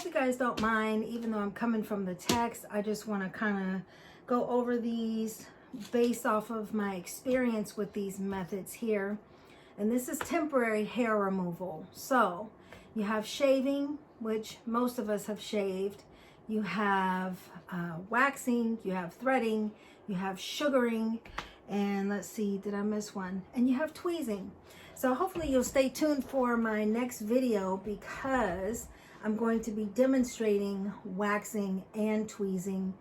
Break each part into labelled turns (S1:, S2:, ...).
S1: hope you guys don't mind, even though I'm coming from the text. I just want to kind of go over these based off of my experience with these methods here. And this is temporary hair removal. So you have shaving, which most of us have shaved. You have waxing, you have threading, you have sugaring, and let's see, did I miss one? And you have tweezing. So hopefully you'll stay tuned for my next video, because I'm going to be demonstrating waxing and tweezing.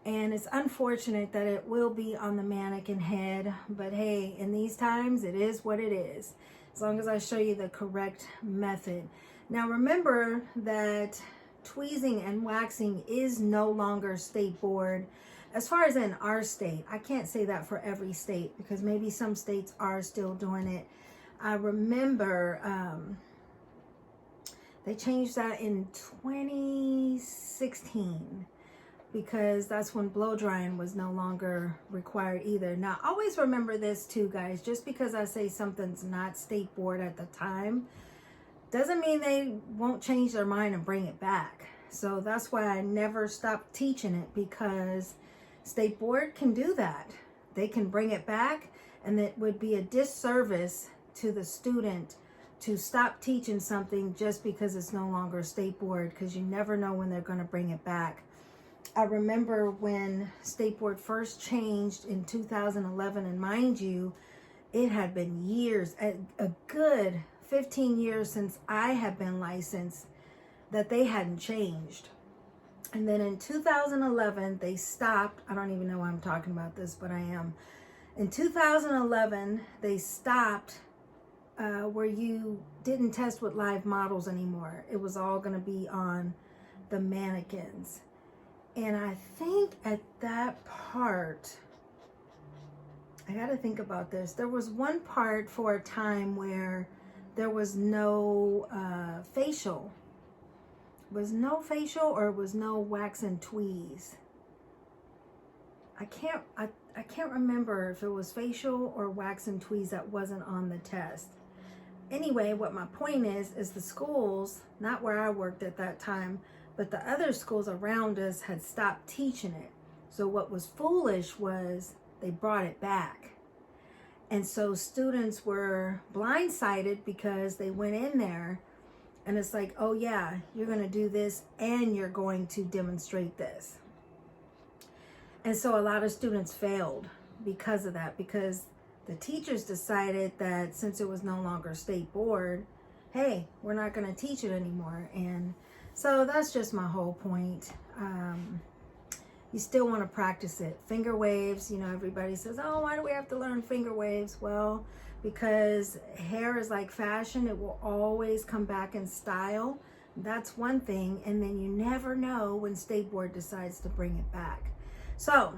S1: And it's unfortunate that it will be on the mannequin head, but hey, in these times, it is what it is, as long as I show you the correct method. Now remember that tweezing and waxing is no longer state board, as far as in our state. I can't say that for every state, because maybe some states are still doing it. I remember they changed that in 2016, because that's when blow drying was no longer required either. Now, always remember this too, guys. Just because I say something's not state board at the time, doesn't mean they won't change their mind and bring it back. So that's why I never stopped teaching it, because state board can do that. They can bring it back, and it would be a disservice to the student to stop teaching something just because it's no longer state board, because you never know when they're going to bring it back. I remember when state board first changed in 2011, and mind you, it had been years, a good 15 years since I have been licensed, that they hadn't changed. And then in 2011, they stopped. I don't even know why I'm talking about this, but I am. In 2011, they stopped where you didn't test with live models anymore. It was all going to be on the mannequins. And I think at that part, I got to think about this. There was one part for a time where there was no facial. Was no facial, or was no wax and tweeze. I can't remember if it was facial or wax and tweeze that wasn't on the test. Anyway, what my point is the schools, not where I worked at that time, but the other schools around us had stopped teaching it. So what was foolish was they brought it back. And so students were blindsided, because they went in there and it's like, oh yeah, you're going to do this and you're going to demonstrate this. And so a lot of students failed because of that, because the teachers decided that since it was no longer state board, hey, we're not going to teach it anymore. And so that's just my whole point. You still want to practice it. Finger waves, you know, everybody says, oh, why do we have to learn finger waves? Well, because hair is like fashion. It will always come back in style. That's one thing. And then you never know when state board decides to bring it back. So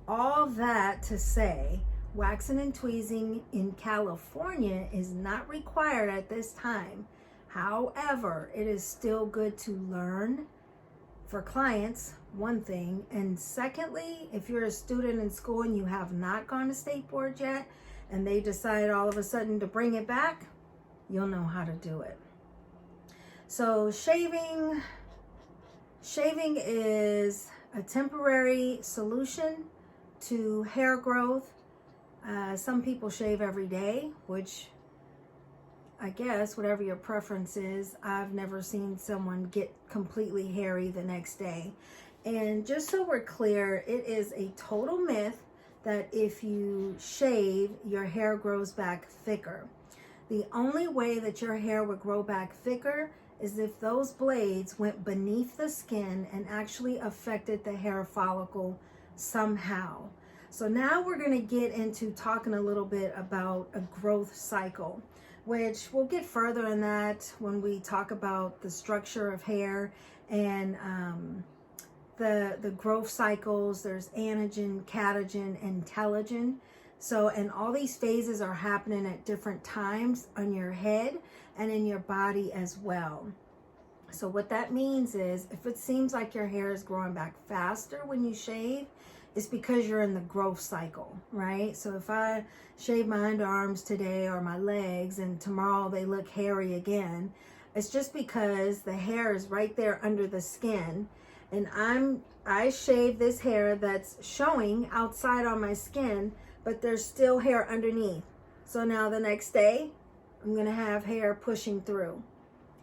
S1: all that to say, waxing and tweezing in California is not required at this time. However, it is still good to learn for clients, one thing. And secondly, if you're a student in school and you have not gone to state board yet, and they decide all of a sudden to bring it back, you'll know how to do it. So shaving is a temporary solution to hair growth. Some people shave every day, which I guess whatever your preference is. I've never seen someone get completely hairy the next day. And just so we're clear, it is a total myth that if you shave, your hair grows back thicker. The only way that your hair would grow back thicker is if those blades went beneath the skin and actually affected the hair follicle somehow. So now we're going to get into talking a little bit about a growth cycle, which we'll get further in that when we talk about the structure of hair and the growth cycles. There's anagen, catagen, and telogen. So, and all these phases are happening at different times on your head and in your body as well. So what that means is, if it seems like your hair is growing back faster when you shave, it's because you're in the growth cycle, right? So if I shave my underarms today or my legs and tomorrow they look hairy again, It's just because the hair is right there under the skin, and I shave this hair that's showing outside on my skin, but there's still hair underneath. So now the next day, I'm gonna have hair pushing through,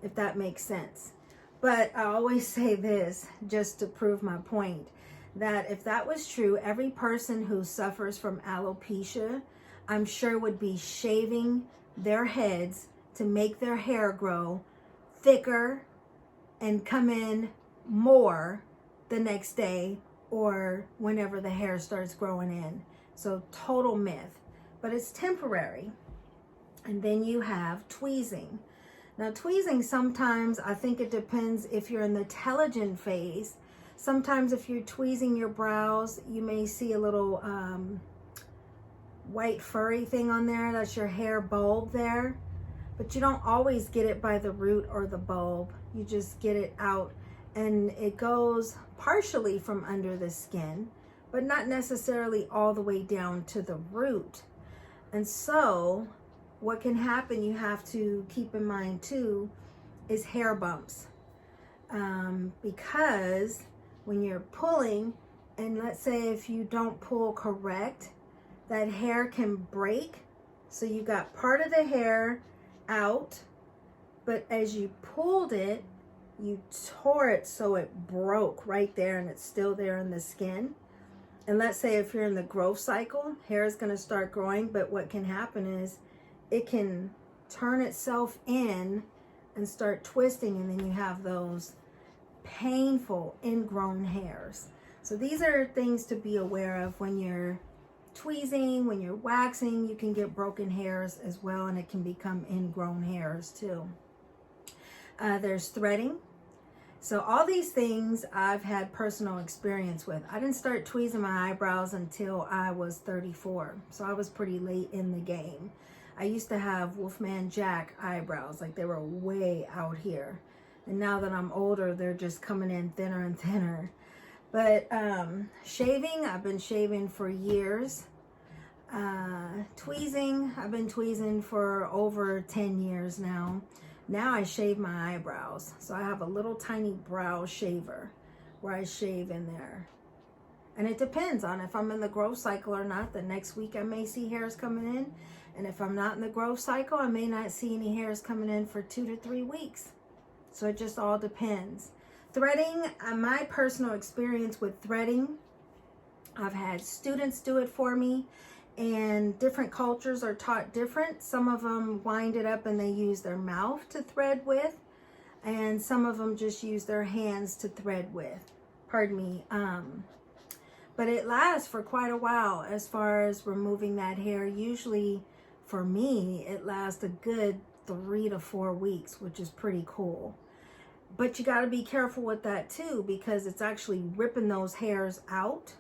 S1: if that makes sense. But I always say this just to prove my point, that if that was true, every person who suffers from alopecia, I'm sure would be shaving their heads to make their hair grow thicker and come in more the next day or whenever the hair starts growing in. So total myth, but it's temporary. And then you have tweezing. Now tweezing, sometimes I think it depends if you're in the telogen phase. Sometimes if you're tweezing your brows, you may see a little white furry thing on there. That's your hair bulb there. But you don't always get it by the root or the bulb. You just get it out, and it goes partially from under the skin, but not necessarily all the way down to the root. And so what can happen, you have to keep in mind too, is hair bumps. Because when you're pulling, and let's say if you don't pull correct, that hair can break. So you got part of the hair out, but as you pulled it, you tore it so it broke right there, and it's still there in the skin. And let's say if you're in the growth cycle, hair is going to start growing, but what can happen is it can turn itself in and start twisting, and then you have those painful ingrown hairs. So these are things to be aware of when you're tweezing, when you're waxing. You can get broken hairs as well, and it can become ingrown hairs too. There's threading. So all these things I've had personal experience with. I didn't start tweezing my eyebrows until I was 34. So I was pretty late in the game. I used to have Wolfman Jack eyebrows, like they were way out here. And now that I'm older, they're just coming in thinner and thinner. But shaving, I've been shaving for years. Tweezing, I've been tweezing for over 10 years now. Now I shave my eyebrows. So I have a little tiny brow shaver where I shave in there. And it depends on if I'm in the growth cycle or not. The next week I may see hairs coming in. And if I'm not in the growth cycle, I may not see any hairs coming in for 2 to 3 weeks. So it just all depends. Threading, my personal experience with threading, I've had students do it for me, and different cultures are taught different. Some of them wind it up and they use their mouth to thread with, and some of them just use their hands to thread with. Pardon me. But it lasts for quite a while as far as removing that hair. Usually for me, it lasts a good 3 to 4 weeks, which is pretty cool. But you got to be careful with that too, because it's actually ripping those hairs out.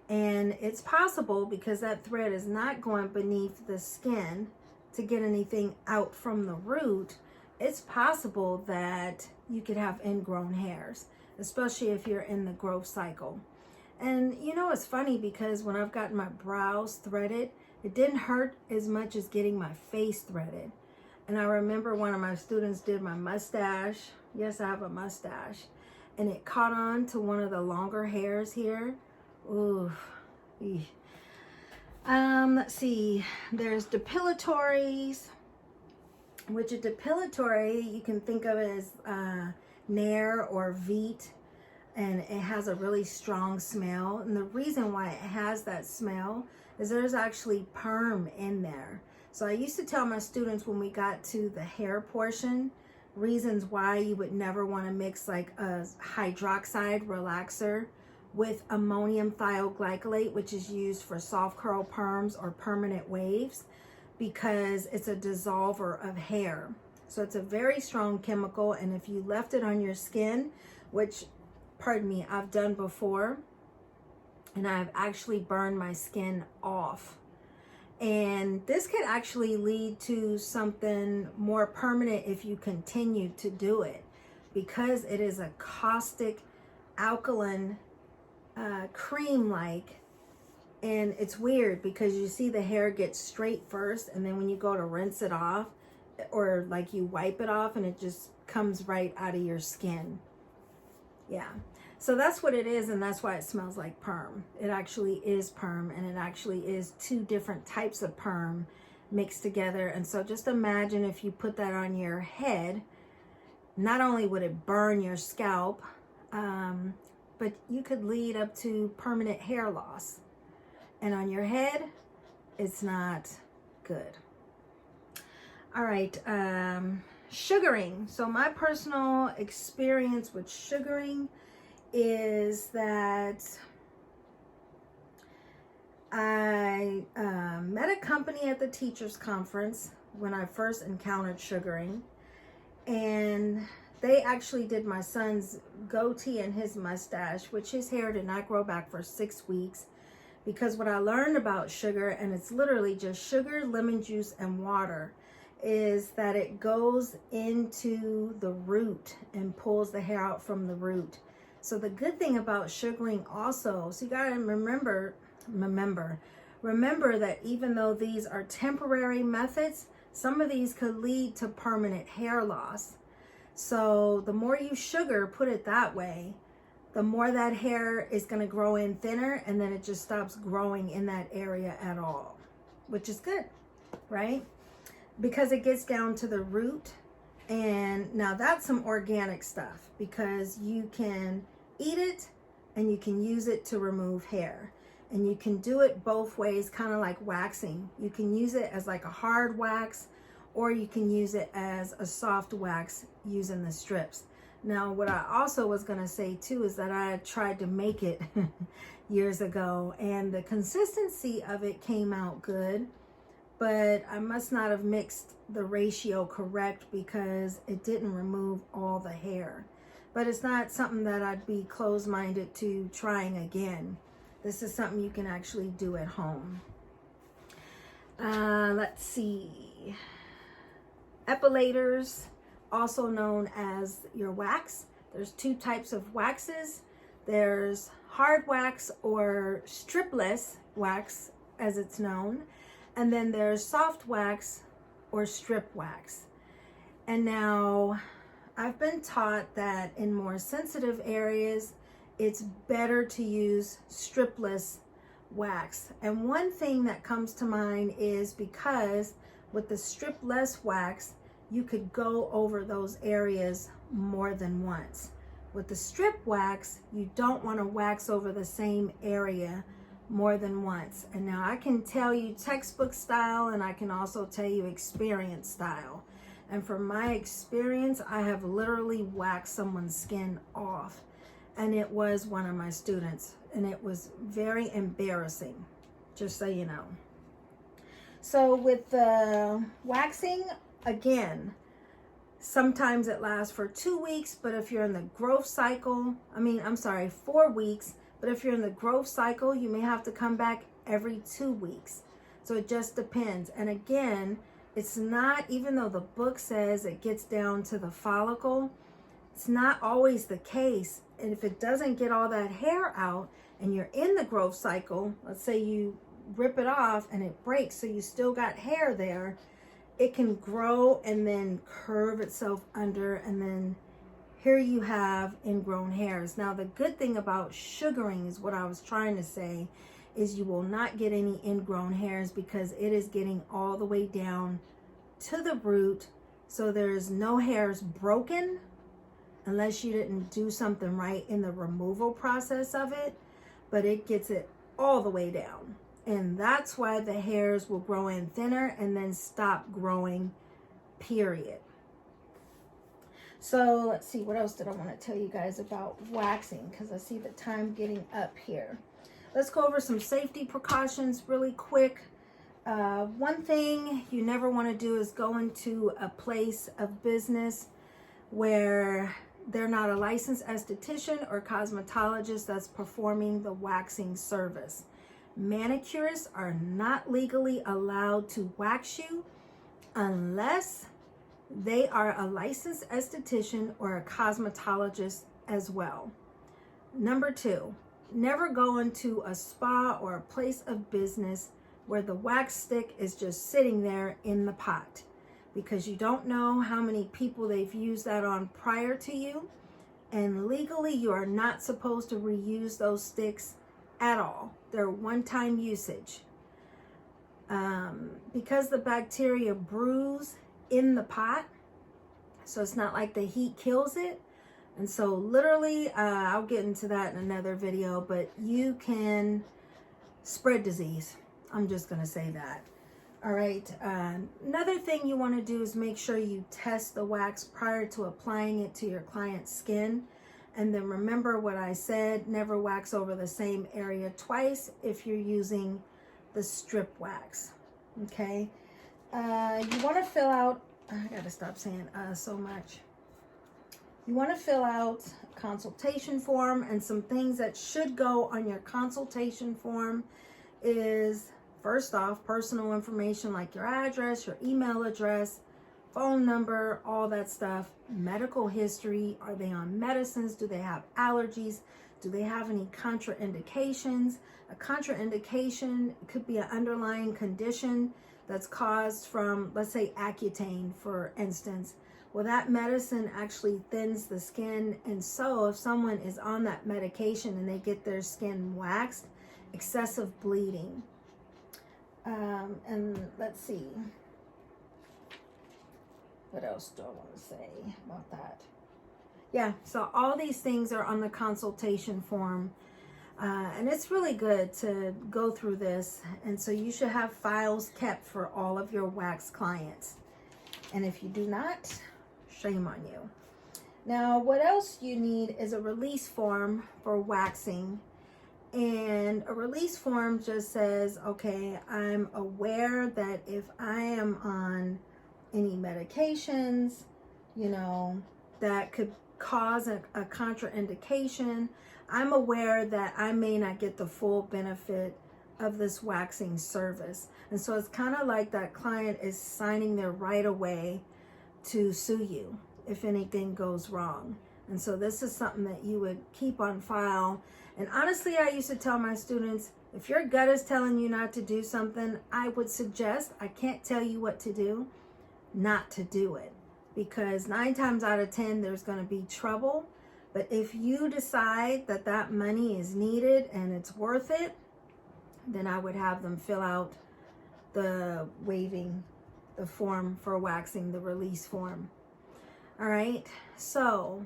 S1: And it's possible, because that thread is not going beneath the skin to get anything out from the root, it's possible that you could have ingrown hairs, especially if you're in the growth cycle. And you know, it's funny because when I've gotten my brows threaded, it didn't hurt as much as getting my face threaded. And I remember one of my students did my mustache. Yes, I have a mustache. And it caught on to one of the longer hairs here. Ooh. Let's see. There's depilatories, which a depilatory, you can think of it as Nair or Veet. And it has a really strong smell. And the reason why it has that smell is there's actually perm in there. So I used to tell my students when we got to the hair portion, reasons why you would never want to mix like a hydroxide relaxer with ammonium thioglycolate, which is used for soft curl perms or permanent waves, because it's a dissolver of hair. So it's a very strong chemical, and if you left it on your skin, which, pardon me, I've done before, and I've actually burned my skin off. And this could actually lead to something more permanent if you continue to do it, because it is a caustic alkaline cream-like. And it's weird because you see the hair get straight first, and then when you go to rinse it off, or like you wipe it off and it just comes right out of your skin. Yeah. So that's what it is, and that's why it smells like perm. It actually is perm, and it actually is 2 different types of perm mixed together. And so just imagine if you put that on your head, not only would it burn your scalp, but you could lead up to permanent hair loss. And on your head, it's not good. All right, sugaring. So my personal experience with sugaring is that I met a company at the teachers conference when I first encountered sugaring, and they actually did my son's goatee and his mustache, which his hair did not grow back for 6 weeks, because what I learned about sugar, and it's literally just sugar, lemon juice, and water, is that it goes into the root and pulls the hair out from the root. So the good thing about sugaring also, so you gotta remember that even though these are temporary methods, some of these could lead to permanent hair loss. So the more you sugar, put it that way, the more that hair is gonna grow in thinner, and then it just stops growing in that area at all, which is good, right? Because it gets down to the root. And now that's some organic stuff, because you can eat it and you can use it to remove hair, and you can do it both ways, kind of like waxing. You can use it as like a hard wax, or you can use it as a soft wax using the strips. Now what I also was going to say too is that I tried to make it years ago, and the consistency of it came out good, but I must not have mixed the ratio correct, because it didn't remove all the hair. But it's not something that I'd be closed-minded to trying again. This is something you can actually do at home. Let's see. Epilators, also known as your wax. There's 2 types of waxes. There's hard wax, or stripless wax as it's known. And then there's soft wax or strip wax. And now I've been taught that in more sensitive areas, it's better to use stripless wax. And one thing that comes to mind is because with the stripless wax, you could go over those areas more than once. With the strip wax, you don't want to wax over the same area more than once. And now I can tell you textbook style, and I can also tell you experience style. And from my experience, I have literally waxed someone's skin off, and it was one of my students, and it was very embarrassing, just so you know. So with the waxing, again, sometimes it lasts for 2 weeks, but if you're in the growth cycle, 4 weeks, but if you're in the growth cycle, you may have to come back every 2 weeks. So it just depends. And again, it's not, even though the book says it gets down to the follicle, it's not always the case. And if it doesn't get all that hair out and you're in the growth cycle, let's say you rip it off and it breaks, so you still got hair there, it can grow and then curve itself under, and then here you have ingrown hairs. Now the good thing about sugaring is what I was trying to say is you will not get any ingrown hairs, because it is getting all the way down to the root. So there's no hairs broken unless you didn't do something right in the removal process of it, but it gets it all the way down. And that's why the hairs will grow in thinner and then stop growing, period. So let's see, what else did I want to tell you guys about waxing, because I see the time getting up here. Let's go over some safety precautions really quick. One thing you never want to do is go into a place of business where they're not a licensed esthetician or cosmetologist that's performing the waxing service. Manicurists are not legally allowed to wax you unless they are a licensed esthetician or a cosmetologist as well. Number 2, never go into a spa or a place of business where the wax stick is just sitting there in the pot. because you don't know how many people they've used that on prior to you. And legally, you are not supposed to reuse those sticks at all. They're one-time usage. Because the bacteria brews in the pot, so it's not like the heat kills it. And so literally, I'll get into that in another video, but you can spread disease. I'm just going to say that. All right. Another thing you want to do is make sure you test the wax prior to applying it to your client's skin. And then remember what I said, never wax over the same area twice if you're using the strip wax. Okay. You want to fill out, I got to stop saying so much. You want to fill out a consultation form, and some things that should go on your consultation form is, first off, personal information like your address, your email address, phone number, all that stuff. Medical history. Are they on medicines? Do they have allergies? Do they have any contraindications? A contraindication could be an underlying condition that's caused from, let's say, Accutane, for instance. Well, that medicine actually thins the skin, and so if someone is on that medication and they get their skin waxed, excessive bleeding. And let's see, what else do I want to say about that? Yeah, so all these things are on the consultation form, and it's really good to go through this. And so you should have files kept for all of your wax clients, and if you do not, shame on you. Now, what else you need is a release form for waxing. And a release form just says, okay, I'm aware that if I am on any medications, you know, that could cause a contraindication, I'm aware that I may not get the full benefit of this waxing service. And so it's kind of like that client is signing their right away to sue you if anything goes wrong. And so this is something that you would keep on file. And honestly, I used to tell my students, if your gut is telling you not to do something, I would suggest, I can't tell you what to do, not to do it. Because 9 times out of 10, there's going to be trouble. But if you decide that that money is needed and it's worth it, then I would have them fill out the form for waxing, the release form. All right, so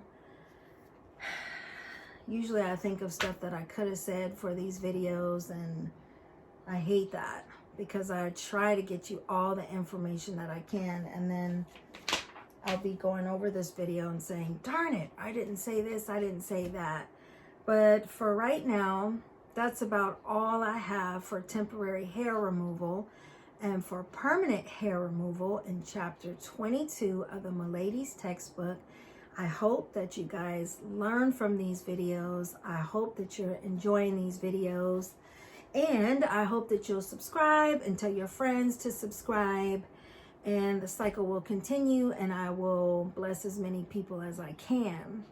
S1: usually I think of stuff that I could have said for these videos, and I hate that because I try to get you all the information that I can, and then I'll be going over this video and saying, darn it, I didn't say this, I didn't say that. But for right now, that's about all I have for temporary hair removal. And for permanent hair removal in chapter 22 of the Milady's textbook, I hope that you guys learn from these videos. I hope that you're enjoying these videos. And I hope that you'll subscribe and tell your friends to subscribe. And the cycle will continue, and I will bless as many people as I can.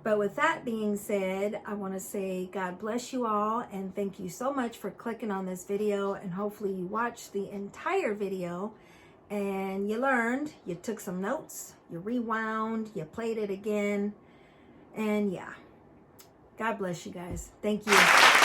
S1: But with that being said, I want to say God bless you all, and thank you so much for clicking on this video, and hopefully you watched the entire video and you learned, you took some notes, you rewound, you played it again, and yeah, God bless you guys. Thank you.